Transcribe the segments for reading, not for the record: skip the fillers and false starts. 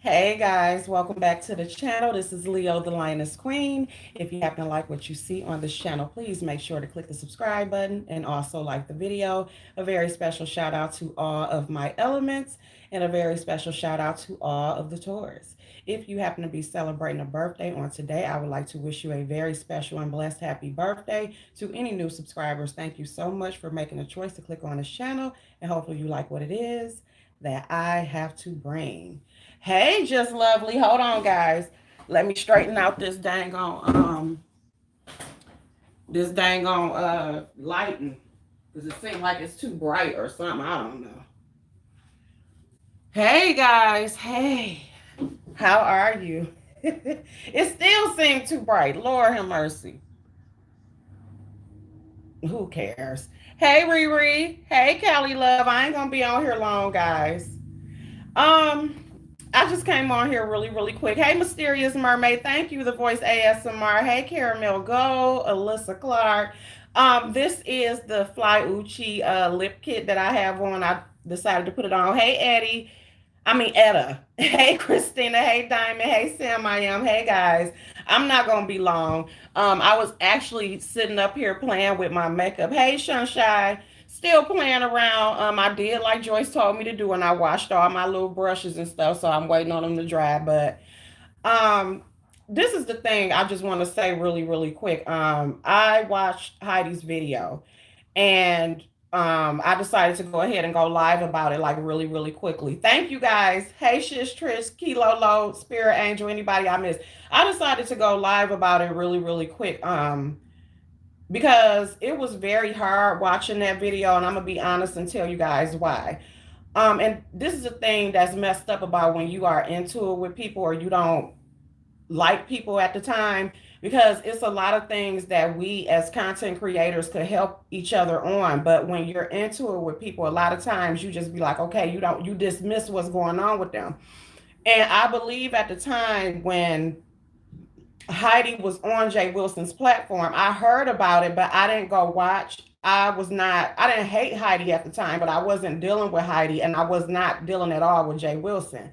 Hey guys, welcome back to the channel. This is Leo, the Lioness Queen. If you happen to like what you see on this channel, please make sure to click the subscribe button and also like the video. A very special shout out to all of my elements and a very special shout out to all of the Taurus. If you happen to be celebrating a birthday on today, I would like to wish you a very special and blessed happy birthday. To any new subscribers, thank you so much for making a choice to click on this channel, and hopefully you like what it is that I have to bring. Hey, just lovely. Hold on, guys. Let me straighten out this dang on lighting. Because it seems like it's too bright or something. I don't know. Hey guys. Hey. How are you? It still seems too bright. Lord have mercy. Who cares? Hey Riri. Hey Kelly Love. I ain't gonna be on here long, guys. Um, I just came on here really, really quick. Hey, Mysterious Mermaid. Thank you, The Voice ASMR. Hey, Caramel Go, Alyssa Clark. This is the Fly Uchi lip kit that I have on. I decided to put it on. Hey, Eddie. I mean, Etta. Hey, Christina. Hey, Diamond. Hey, Sam. I am. Hey, guys. I'm not going to be long. I was actually sitting up here playing with my makeup. Hey, Sunshine. Still playing around. I did like Joyce told me to do, and I washed all my little brushes and stuff, so I'm waiting on them to dry. But um, this is the thing I just want to say really, really quick. I watched Heidi's video, and I decided to go ahead and go live about it like really, really quickly. Thank you guys. Hey, Shish Trish, Kilo Load, Spirit Angel, anybody I missed. I decided to go live about it really, really quick. Because it was very hard watching that video, and I'm gonna be honest and tell you guys why. And this is the thing that's messed up about when you are into it with people or you don't like people at the time, because it's a lot of things that we as content creators could help each other on, but when you're into it with people, a lot of times you just be like, okay, you dismiss what's going on with them. And I believe at the time when Heidi was on Jay Wilson's platform, I heard about it, but I didn't go watch. I didn't hate Heidi at the time, but I wasn't dealing with Heidi, and I was not dealing at all with Jay Wilson.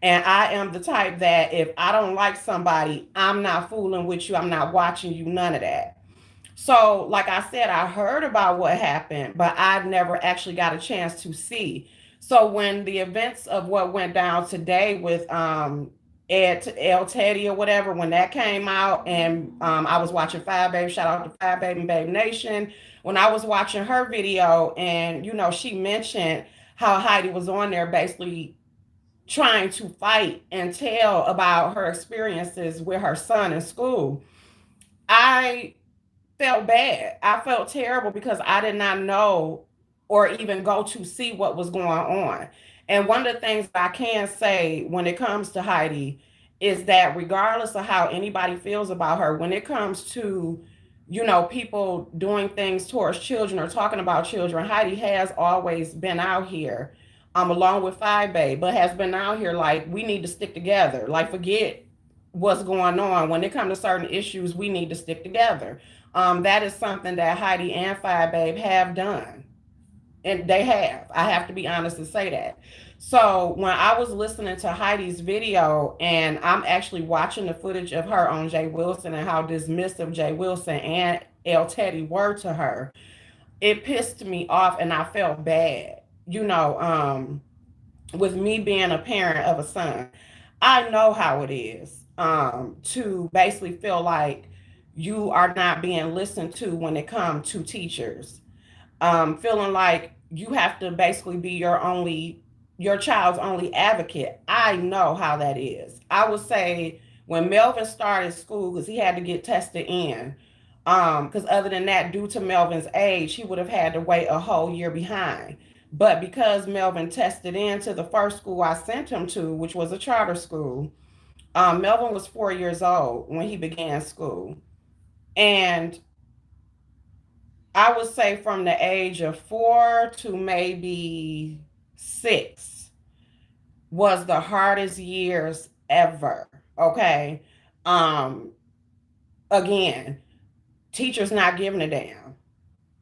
And I am the type that if I don't like somebody, I'm not fooling with you. I'm not watching you, none of that. So, like I said, I heard about what happened, but I never actually got a chance to see. So, when the events of what went down today with Ed El Teddy or whatever, when that came out, and I was watching Five Baby, shout out to Five Baby and Babe Nation. When I was watching her video, and she mentioned how Heidi was on there basically trying to fight and tell about her experiences with her son in school. I felt bad. I felt terrible because I did not know or even go to see what was going on. And one of the things I can say when it comes to Heidi is that regardless of how anybody feels about her, when it comes to people doing things towards children or talking about children, Heidi has always been out here, along with Five Bay, but has been out here like we need to stick together. Like forget what's going on. When it comes to certain issues, we need to stick together. That is something that Heidi and Five Babe have done, and they have. I have to be honest and say that. So when I was listening to Heidi's video, and I'm actually watching the footage of her on Jay Wilson and how dismissive Jay Wilson and El Teddy were to her, it pissed me off, and I felt bad. With me being a parent of a son, I know how it is to basically feel like you are not being listened to when it comes to teachers. Feeling like you have to basically be your child's only advocate. I know how that is. I would say when Melvin started school, because he had to get tested in, because other than that, due to Melvin's age, he would have had to wait a whole year behind. But because Melvin tested into the first school I sent him to, which was a charter school, Melvin was 4 years old when he began school. And I would say from the age of 4 to maybe 6 was the hardest years ever. Okay. Um, Again, teachers not giving a damn.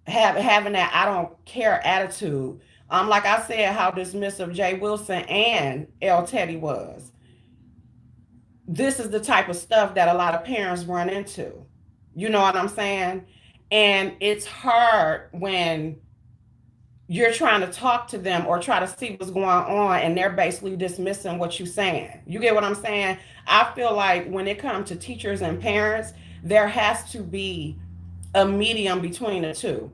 Having that I don't care attitude. Like I said, how dismissive Jay Wilson and El Teddy was. this is the type of stuff that a lot of parents run into. You know what I'm saying? And it's hard when you're trying to talk to them or try to see what's going on and they're basically dismissing what you're saying. You get what I'm saying? I feel like when it comes to teachers and parents, there has to be a medium between the two.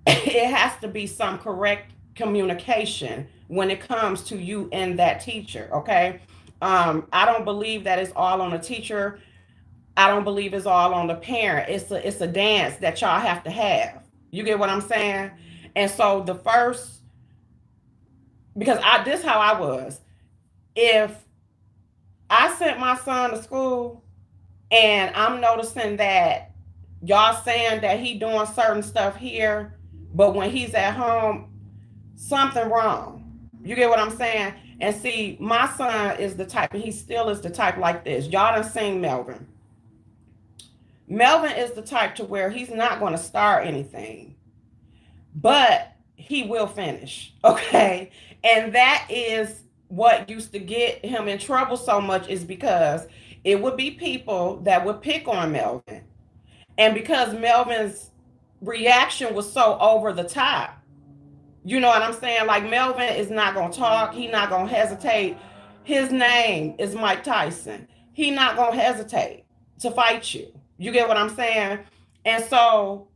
It has to be some correct communication when it comes to you and that teacher, okay? I don't believe that it's all on the teacher. I don't believe it's all on the parent. It's a dance that y'all have to have. You get what I'm saying? And so the first, because this how I was. If I sent my son to school and I'm noticing that y'all saying that he doing certain stuff here, but when he's at home, something wrong. You get what I'm saying? And see, my son is the type, and he still is the type like this. Y'all done seen Melvin. Melvin is the type to where he's not going to start anything, but he will finish. Okay. And that is what used to get him in trouble so much, is because it would be people that would pick on Melvin. And because Melvin's reaction was so over the top, you know what I'm saying? Like, Melvin is not going to talk. He not going to hesitate. His name is Mike Tyson. He not going to hesitate to fight you. You get what I'm saying? And so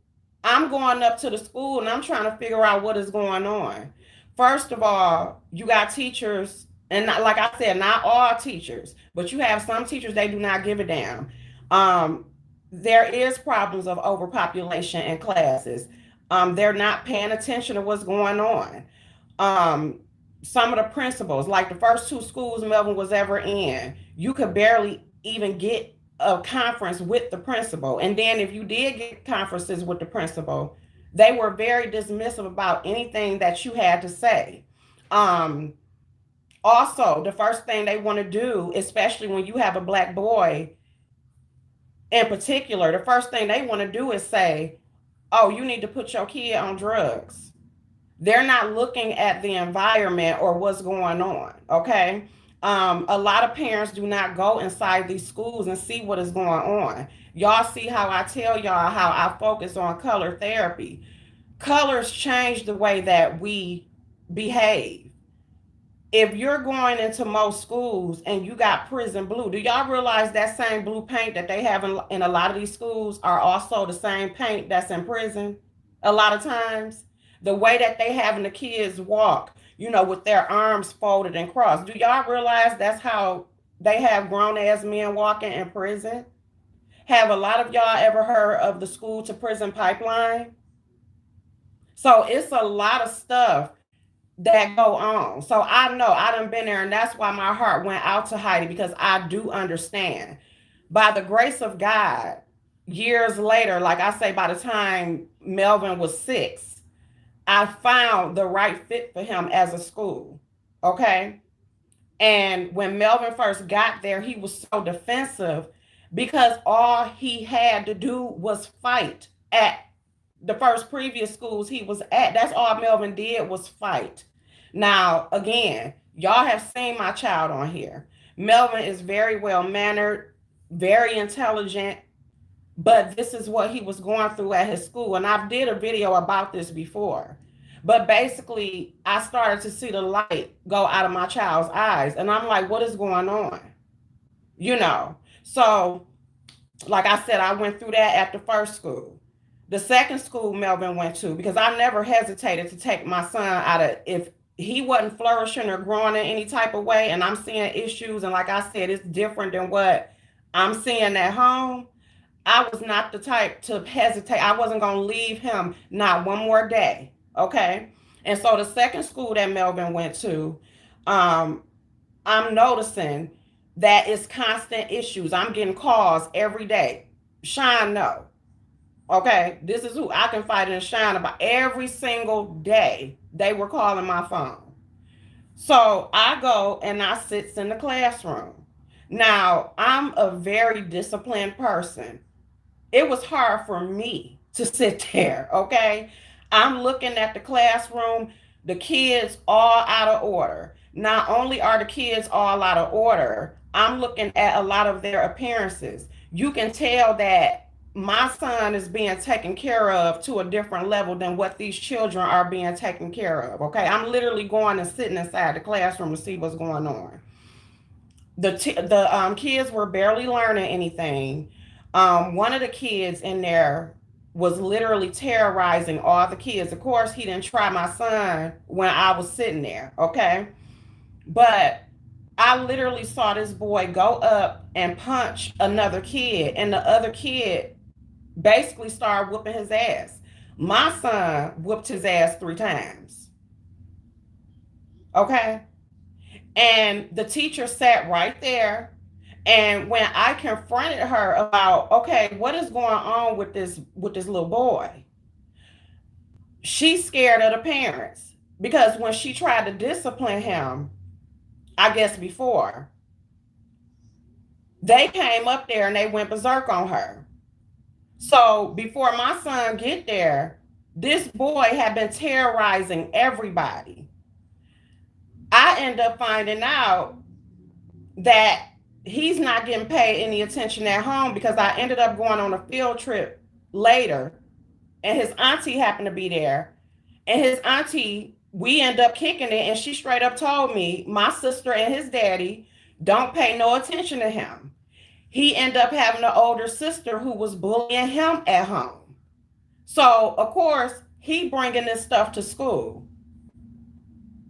I'm going up to the school and I'm trying to figure out what is going on. First of all, you got teachers, and not, like I said, not all teachers, but you have some teachers, they do not give a damn. Um, there is problems of overpopulation in classes. They're not paying attention to what's going on. Um, some of the principals, like the first two schools Melvin was ever in, you could barely even get a conference with the principal. And then if you did get conferences with the principal, they were very dismissive about anything that you had to say. Um, Also, the first thing they want to do, especially when you have a black boy in particular, the first thing they want to do is say, oh, you need to put your kid on drugs. They're not looking at the environment or what's going on. Okay. A lot of parents do not go inside these schools and see what is going on. Y'all see how I tell y'all how I focus on color therapy. Colors change the way that we behave. If you're going into most schools and you got prison blue, do y'all realize that same blue paint that they have in a lot of these schools are also the same paint that's in prison? A lot of times, the way that they having the kids walk, you know, with their arms folded and crossed. Do y'all realize that's how they have grown ass men walking in prison? Have a lot of y'all ever heard of the school to prison pipeline? So it's a lot of stuff that go on. So I know I done been there, and that's why my heart went out to Heidi, because I do understand. By the grace of God, years later, like I say, by the time Melvin was 6, I found the right fit for him as a school. Okay. And when Melvin first got there, he was so defensive because all he had to do was fight at the first previous schools he was at. That's all Melvin did was fight. Now, again, y'all have seen my child on here. Melvin is very well mannered, very intelligent, but this is what he was going through at his school. And I did a video about this before. But basically, I started to see the light go out of my child's eyes. And I'm like, what is going on? You know? So, like I said, I went through that at the first school. The second school Melvin went to, because I never hesitated to take my son out of, if he wasn't flourishing or growing in any type of way, and I'm seeing issues, and like I said, it's different than what I'm seeing at home. I was not the type to hesitate. I wasn't going to leave him not one more day. Okay. And so the second school that Melvin went to, um, I'm noticing that it's constant issues. I'm getting calls every day. Shine, no. Okay. This is who I can fight and shine about. Every single day they were calling my phone. So I go and I sit in the classroom. Now, I'm a very disciplined person. It was hard for me to sit there, okay? I'm looking at the classroom, the kids all out of order. Not only are the kids all out of order, I'm looking at a lot of their appearances. You can tell that my son is being taken care of to a different level than what these children are being taken care of. Okay, I'm literally going and sitting inside the classroom to see what's going on. The kids were barely learning anything. One of the kids in there was literally terrorizing all the kids. Of course, he didn't try my son when I was sitting there. Okay, but I literally saw this boy go up and punch another kid, and the other kid basically started whooping his ass. My son whooped his ass 3 times. Okay. And the teacher sat right there. And when I confronted her about, okay, what is going on with this little boy, she's scared of the parents because when she tried to discipline him, I guess before, they came up there and they went berserk on her. So before my son get there, this boy had been terrorizing everybody. I end up finding out that he's not getting paid any attention at home because I ended up going on a field trip later and his auntie happened to be there. And his auntie, we end up kicking it, and she straight up told me my sister and his daddy don't pay no attention to him. He ended up having an older sister who was bullying him at home. So, of course, he bringing this stuff to school.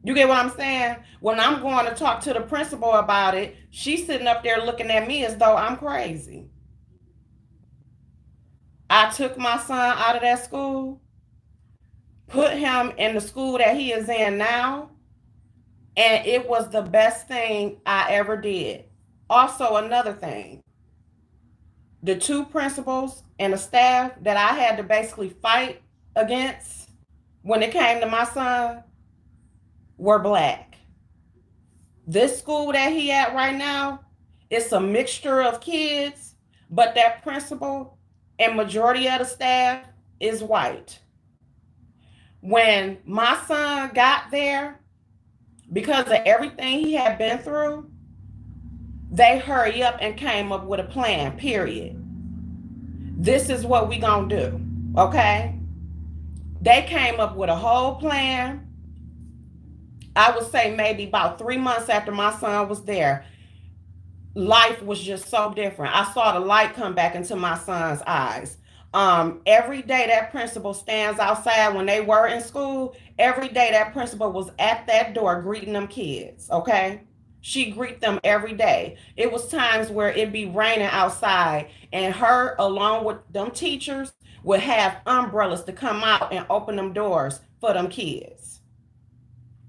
You get what I'm saying? When I'm going to talk to the principal about it, she's sitting up there looking at me as though I'm crazy. I took my son out of that school, put him in the school that he is in now, and it was the best thing I ever did. Also, another thing, the 2 principals and the staff that I had to basically fight against when it came to my son were Black. This school that he at right now, it's a mixture of kids, but that principal and majority of the staff is white. When my son got there, because of everything he had been through, they hurry up and came up with a plan, period. This is what we gonna do, okay? They came up with a whole plan. I would say maybe about 3 months after my son was there, life was just so different. I saw the light come back into my son's eyes. Every day that principal stands outside when they were in school, every day that principal was at that door greeting them kids, okay? She greet them every day. It was times where it'd be raining outside and her along with them teachers would have umbrellas to come out and open them doors for them kids.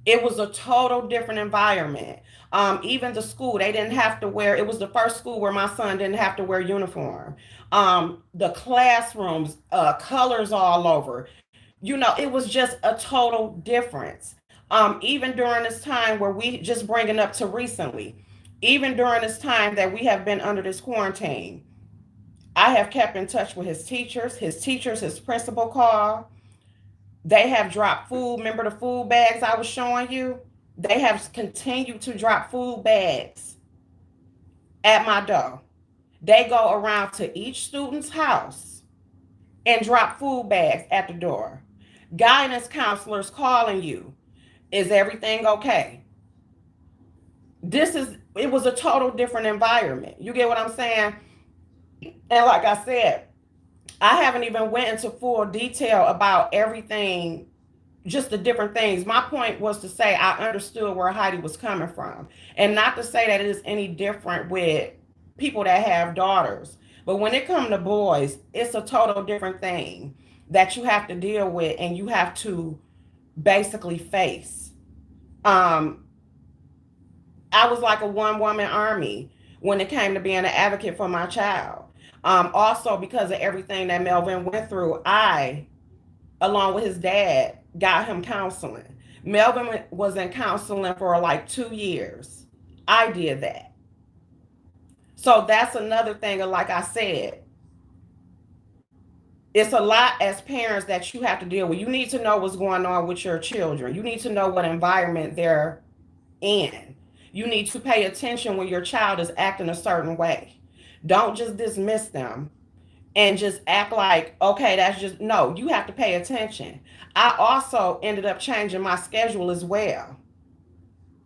It was a total different environment. Even the school, they didn't have to wear, it was the first school where my son didn't have to wear uniform. The classrooms, colors all over. You know, it was just a total difference. Even during this time where we just bringing up to recently, even during this time that we have been under this quarantine, I have kept in touch with his principal call. They have dropped food. Remember the food bags I was showing you? They have continued to drop food bags at my door. They go around to each student's house and drop food bags at the door. Guidance counselors calling you. Is everything okay? It was a total different environment. You get what I'm saying? And like I said, I haven't even went into full detail about everything, just the different things. My point was to say I understood where Heidi was coming from. And not to say that it is any different with people that have daughters. But when it comes to boys, it's a total different thing that you have to deal with and you have to basically face. Um, I was like a one woman army when it came to being an advocate for my child. Also, because of everything that Melvin went through, I, along with his dad, got him counseling. Melvin was in counseling for like 2 years. I did that. So that's another thing. Like I said, it's a lot as parents that you have to deal with. You need to know what's going on with your children. You need to know what environment they're in. You need to pay attention when your child is acting a certain way. Don't just dismiss them and just act like, okay, that's just, no, you have to pay attention. I also ended up changing my schedule as well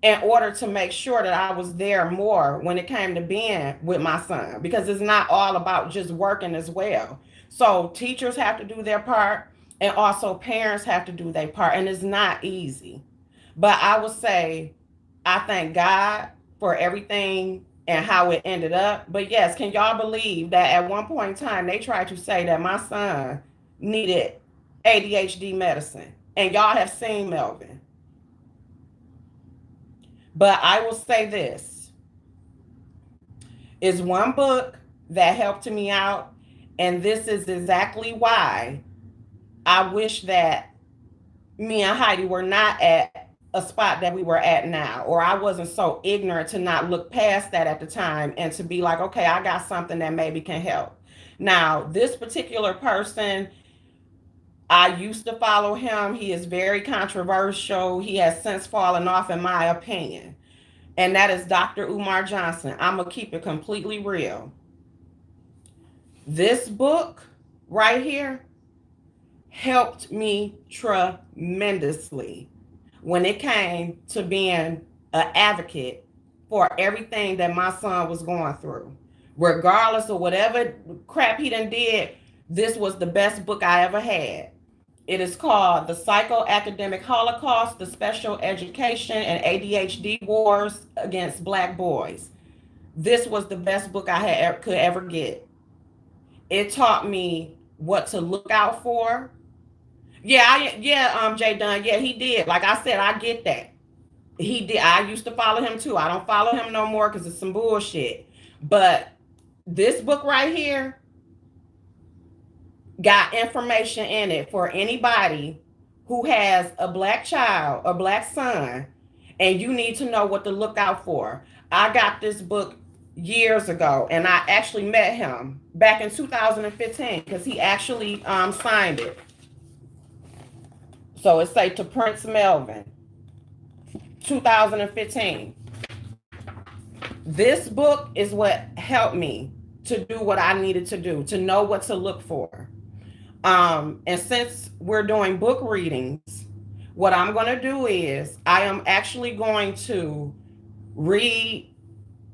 in order to make sure that I was there more when it came to being with my son, because it's not all about just working as well. So teachers have to do their part, and also parents have to do their part, and it's not easy. But I would say I thank God for everything and how it ended up. But yes, can y'all believe that at one point in time they tried to say that my son needed ADHD medicine? And y'all have seen Melvin. But I will say this is one book that helped me out, and this is exactly why I wish that me and Heidi were not at a spot that we were at now, or I wasn't so ignorant to not look past that at the time and to be like, okay, I got something that maybe can help. Now, this particular person, I used to follow him. He is very controversial. He has since fallen off, in my opinion. And that is Dr. Umar Johnson. I'm going to keep it completely real. This book right here helped me tremendously when it came to being an advocate for everything that my son was going through. Regardless of whatever crap he done did, this was the best book I ever had. It is called The Psychoacademic Holocaust, the Special Education and ADHD Wars Against Black Boys. This was the best book I could ever get. It taught me what to look out for. Jay Dunn, yeah, he did. Like I said, I get that. He did. I used to follow him too. I don't follow him no more because it's some bullshit. But this book right here got information in it for anybody who has a black child, a black son, and you need to know what to look out for. I got this book years ago, and I actually met him back in 2015 because he actually signed it. So it say to Prince Melvin, 2015. This book is what helped me to do what I needed to do, to know what to look for. And since we're doing book readings, what I'm going to do is I am actually going to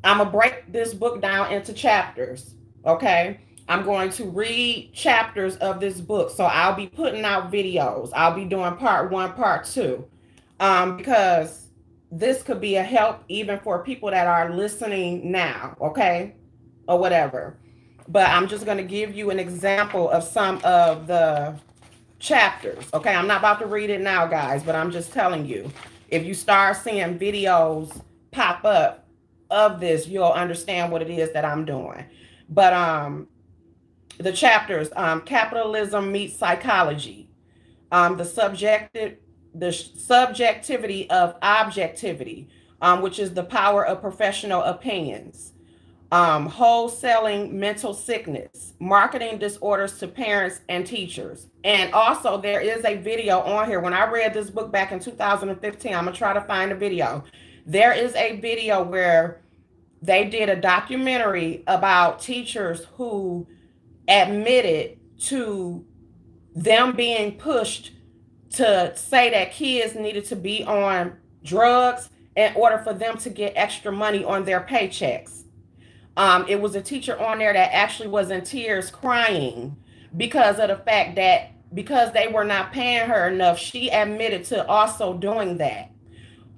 I'm going to break this book down into chapters. Okay. I'm going to read chapters of this book. So I'll be putting out videos. I'll be doing part 1, part 2, because this could be a help even for people that are listening now. Okay. Or whatever. But I'm just going to give you an example of some of the chapters. Okay, I'm not about to read it now, guys, but I'm just telling you. If you start seeing videos pop up of this, you'll understand what it is that I'm doing. But the chapters, capitalism meets psychology, the subjectivity of objectivity, which is the power of professional opinions. Wholesaling mental sickness, marketing disorders to parents and teachers. And also there is a video on here. When I read this book back in 2015, I'm gonna try to find a video. There is a video where they did a documentary about teachers who admitted to them being pushed to say that kids needed to be on drugs in order for them to get extra money on their paychecks. It was a teacher on there that actually was in tears crying because of the fact that because they were not paying her enough, she admitted to also doing that.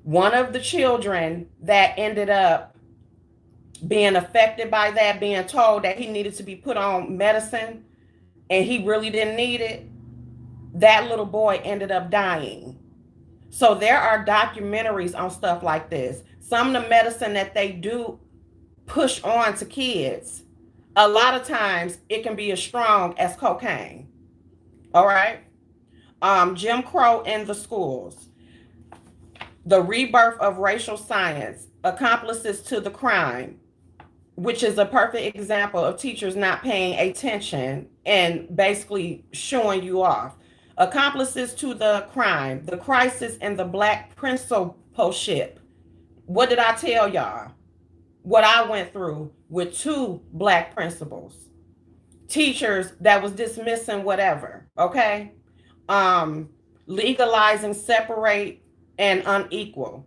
One of the children that ended up being affected by that, being told that he needed to be put on medicine and he really didn't need it, that little boy ended up dying. So there are documentaries on stuff like this. Some of the medicine that they do push on to kids, a lot of times it can be as strong as cocaine. All right. Jim Crow in the schools, the rebirth of racial science, accomplices to the crime, which is a perfect example of teachers not paying attention and basically showing you off. Accomplices to the crime, the crisis in the black principalship. What did I tell y'all? What I went through with two black principals, teachers that was dismissing whatever, okay? Um, Legalizing separate and unequal,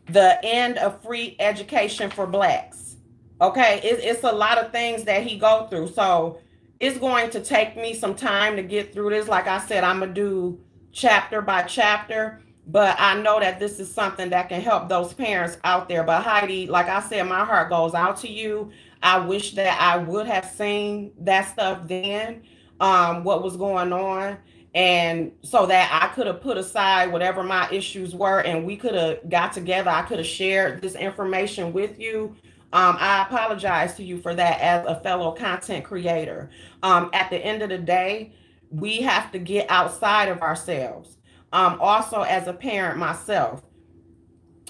the end of free education for blacks. Okay, it's a lot of things that he go through. So it's going to take me some time to get through this. Like I said, I'm gonna do chapter by chapter, but I know that this is something that can help those parents out there. But Heidi, like I said, my heart goes out to you. I wish that I would have seen that stuff then, what was going on, and so that I could have put aside whatever my issues were and we could have got together. I could have shared this information with you. I apologize to you for that as a fellow content creator. At the end of the day, we have to get outside of ourselves. Also, as a parent myself,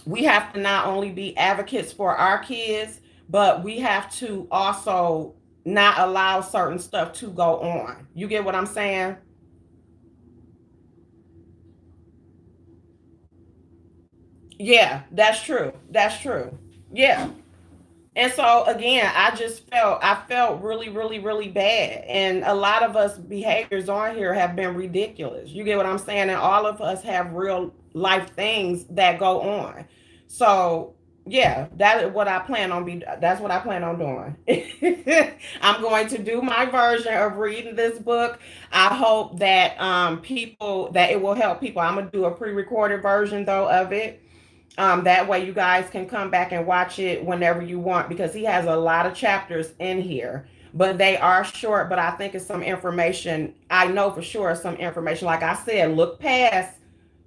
we have to not only be advocates for our kids, but we have to also not allow certain stuff to go on. You get what I'm saying? Yeah, that's true. That's true. Yeah. And so again, I felt really, really, really bad. And a lot of us behaviors on here have been ridiculous. You get what I'm saying? And all of us have real life things that go on. So yeah, that's what I plan on doing. I'm going to do my version of reading this book. I hope that people that it will help people. I'm gonna do a pre-recorded version though of it, that way you guys can come back and watch it whenever you want, because he has a lot of chapters in here, but they are short. But I think it's some information. I know for sure some information. Like I said, look past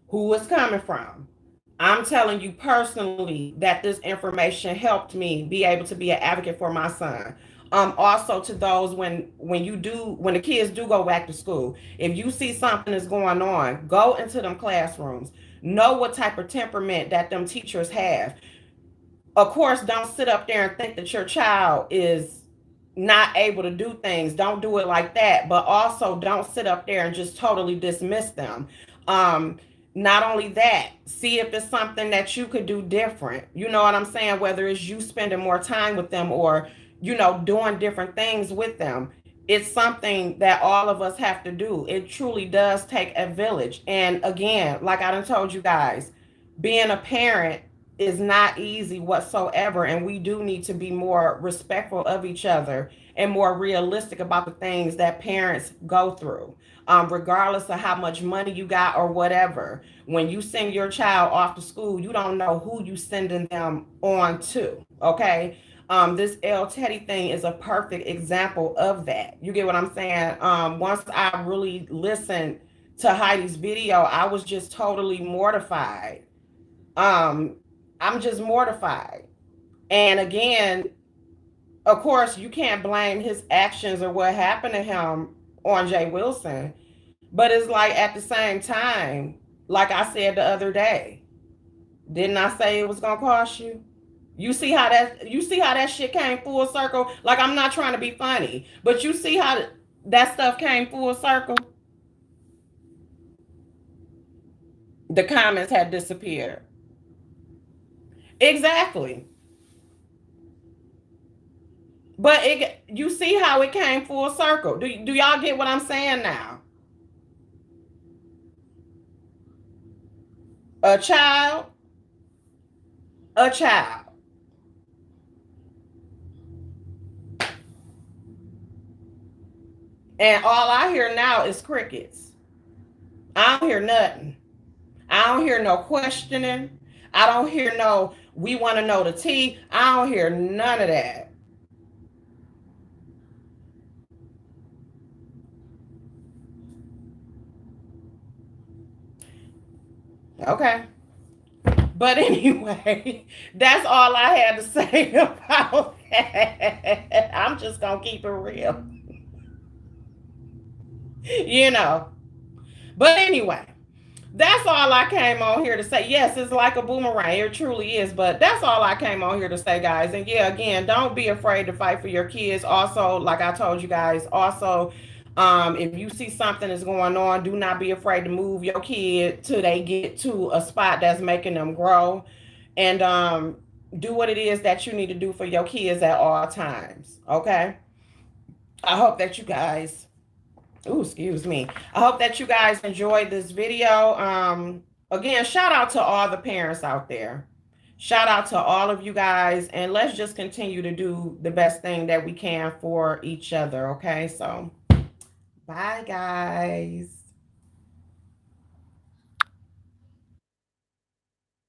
who it's coming from. I'm telling you personally that this information helped me be able to be an advocate for my son. Also to those, when the kids do go back to school, if you see something is going on, go into them classrooms. Know what type of temperament that them teachers have. Of course, don't sit up there and think that your child is not able to do things. Don't do it like that. But also don't sit up there and just totally dismiss them. Um, Not only that, see if it's something that you could do different. You know what I'm saying? Whether it's you spending more time with them or, doing different things with them. It's something that all of us have to do. It truly does take a village. And again, like I done told you guys, being a parent is not easy whatsoever. And we do need to be more respectful of each other and more realistic about the things that parents go through. Regardless of how much money you got or whatever, when you send your child off to school, you don't know who you sending them on to. Okay. This L Teddy thing is a perfect example of that. You get what I'm saying? Once I really listened to Heidi's video, I was just totally mortified. um I'm just mortified. And again, of course, you can't blame his actions or what happened to him on Jay Wilson, but it's like at the same time, like I said the other day, didn't I say it was gonna cost you? You see how that shit came full circle. Like, I'm not trying to be funny, but you see how that stuff came full circle. The comments had disappeared. Exactly. But you see how it came full circle. Do y'all get what I'm saying now? A child, a child. And all I hear now is crickets. I don't hear nothing. I don't hear no questioning. I don't hear no, we want to know the tea. I don't hear none of that. Okay. But anyway, that's all I had to say about that. I'm just going to keep it real, you know. But anyway, that's all I came on here to say. Yes, it's like a boomerang. It truly is. But that's all I came on here to say, guys. And yeah, again, don't be afraid to fight for your kids. Also, like I told you guys, also, if you see something is going on, do not be afraid to move your kid till they get to a spot that's making them grow. and do what it is that you need to do for your kids at all times. Okay. I hope that you guys, ooh, excuse me. I hope that you guys enjoyed this video. Again, shout out to all the parents out there. Shout out to all of you guys, and let's just continue to do the best thing that we can for each other. Okay. So, bye, guys.